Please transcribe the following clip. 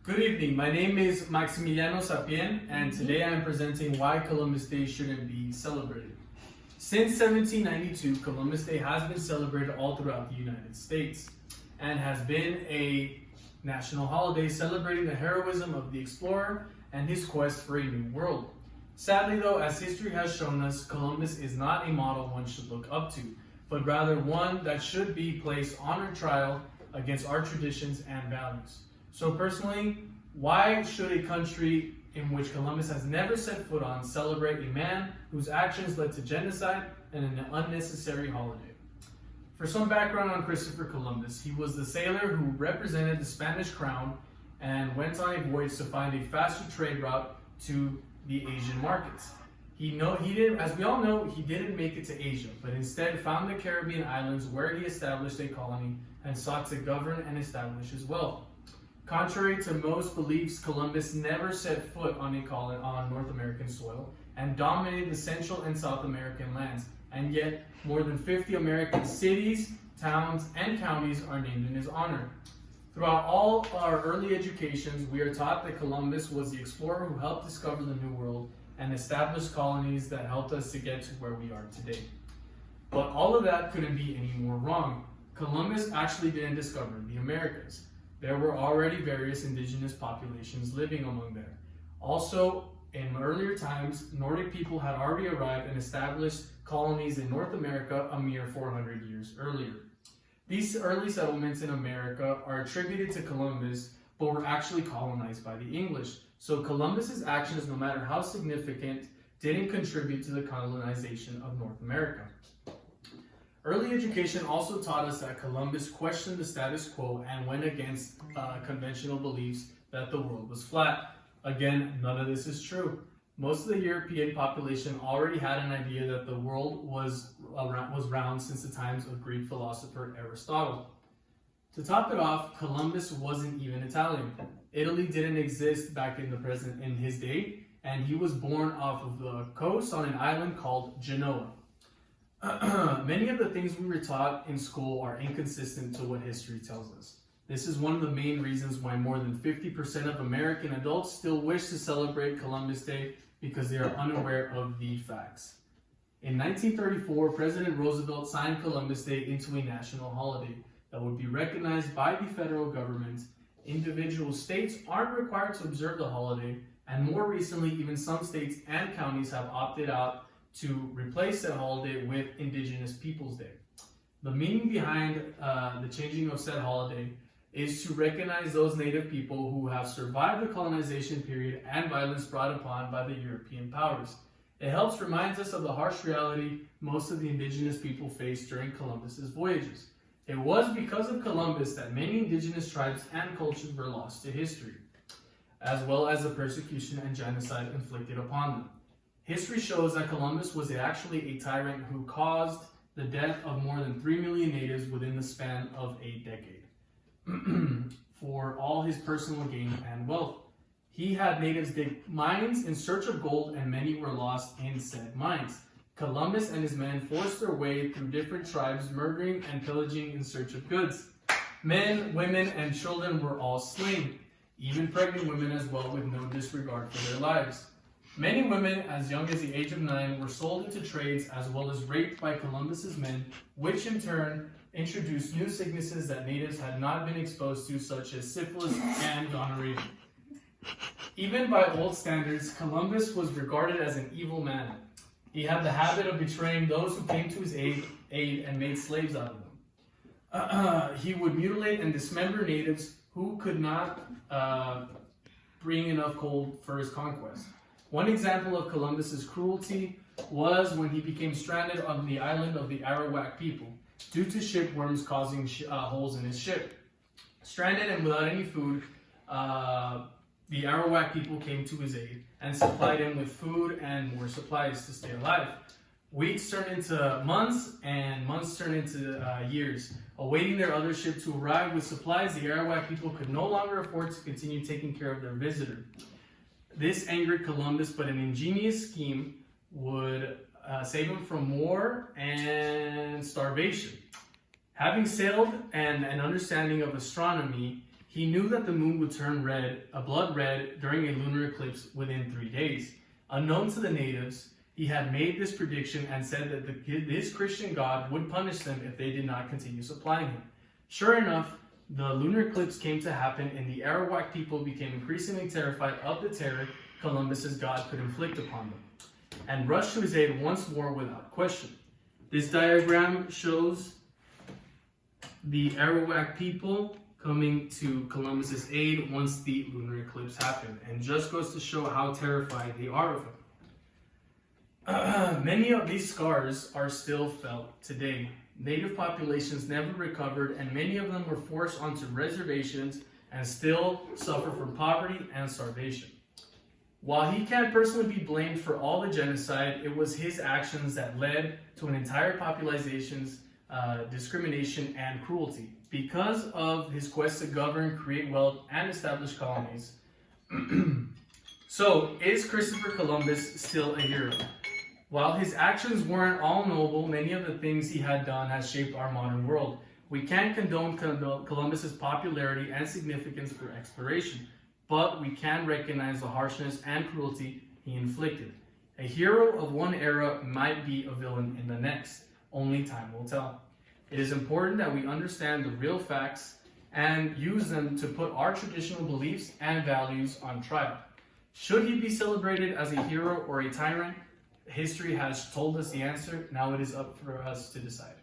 Good evening, my name is Maximiliano Sapien, and today I am presenting why Columbus Day shouldn't be celebrated. Since 1792, Columbus Day has been celebrated all throughout the United States and has been a national holiday celebrating the heroism of the explorer and his quest for a new world. Sadly though, as history has shown us, Columbus is not a model one should look up to, but rather one that should be placed on our trial against our traditions and values. So personally, why should a country in which Columbus has never set foot on celebrate a man whose actions led to genocide and an unnecessary holiday? For some background on Christopher Columbus, he was the sailor who represented the Spanish crown and went on a voyage to find a faster trade route to the Asian markets. As we all know, he didn't make it to Asia, but instead found the Caribbean islands where he established a colony and sought to govern and establish his wealth. Contrary to most beliefs, Columbus never set foot on North American soil and dominated the Central and South American lands, and yet more than 50 American cities, towns, and counties are named in his honor. Throughout all our early educations, we are taught that Columbus was the explorer who helped discover the New World and establish colonies that helped us to get to where we are today. But all of that couldn't be any more wrong. Columbus actually didn't discover the Americas. There were already various indigenous populations living among there. Also, in earlier times, Nordic people had already arrived and established colonies in North America a mere 400 years earlier. These early settlements in America are attributed to Columbus, but were actually colonized by the English. So Columbus's actions, no matter how significant, didn't contribute to the colonization of North America. Early education also taught us that Columbus questioned the status quo and went against conventional beliefs that the world was flat. Again, none of this is true. Most of the European population already had an idea that the world was round since the times of Greek philosopher Aristotle. To top it off, Columbus wasn't even Italian. Italy didn't exist back in his day, and he was born off of the coast on an island called Genoa. Many of the things we were taught in school are inconsistent to what history tells us. This is one of the main reasons why more than 50% of American adults still wish to celebrate Columbus Day, because they are unaware of the facts. In 1934, President Roosevelt signed Columbus Day into a national holiday that would be recognized by the federal government. Individual states aren't required to observe the holiday, and more recently, even some states and counties have opted out to replace that holiday with Indigenous Peoples Day. The meaning behind the changing of said holiday is to recognize those Native people who have survived the colonization period and violence brought upon by the European powers. It helps remind us of the harsh reality most of the Indigenous people faced during Columbus's voyages. It was because of Columbus that many Indigenous tribes and cultures were lost to history, as well as the persecution and genocide inflicted upon them. History shows that Columbus was actually a tyrant who caused the death of more than 3 million natives within the span of a decade for all his personal gain and wealth. He had natives dig mines in search of gold, and many were lost in said mines. Columbus and his men forced their way through different tribes, murdering and pillaging in search of goods. Men, women, and children were all slain, even pregnant women as well, with no disregard for their lives. Many women, as young as the age of 9, were sold into trades as well as raped by Columbus's men, which in turn introduced new sicknesses that natives had not been exposed to, such as syphilis and gonorrhea. Even by old standards, Columbus was regarded as an evil man. He had the habit of betraying those who came to his aid and made slaves out of them. He would mutilate and dismember natives who could not bring enough gold for his conquest. One example of Columbus's cruelty was when he became stranded on the island of the Arawak people due to shipworms causing holes in his ship. Stranded and without any food, the Arawak people came to his aid and supplied him with food and more supplies to stay alive. Weeks turned into months, and months turned into years. Awaiting their other ship to arrive with supplies, the Arawak people could no longer afford to continue taking care of their visitor. This angered Columbus, but an ingenious scheme would save him from war and starvation. Having sailed and an understanding of astronomy, He knew that the moon would turn red, a blood red, during a lunar eclipse within 3 days. Unknown to the natives, he had made this prediction and said that his Christian God would punish them if they did not continue supplying him. Sure enough, the lunar eclipse came to happen, and the Arawak people became increasingly terrified of the terror Columbus's God could inflict upon them, and rushed to his aid once more without question. This diagram shows the Arawak people coming to Columbus's aid once the lunar eclipse happened, and just goes to show how terrified they are of him. Many of these scars are still felt today. Native populations never recovered, and many of them were forced onto reservations and still suffer from poverty and starvation. While he can't personally be blamed for all the genocide, it was his actions that led to an entire population's discrimination and cruelty. Because of his quest to govern, create wealth, and establish colonies. So, is Christopher Columbus still a hero? While his actions weren't all noble, many of the things he had done has shaped our modern world. We can't condone Columbus's popularity and significance for exploration, but we can recognize the harshness and cruelty he inflicted. A hero of one era might be a villain in the next. Only time will tell. It is important that we understand the real facts and use them to put our traditional beliefs and values on trial. Should he be celebrated as a hero or a tyrant? History has told us the answer. Now it is up for us to decide.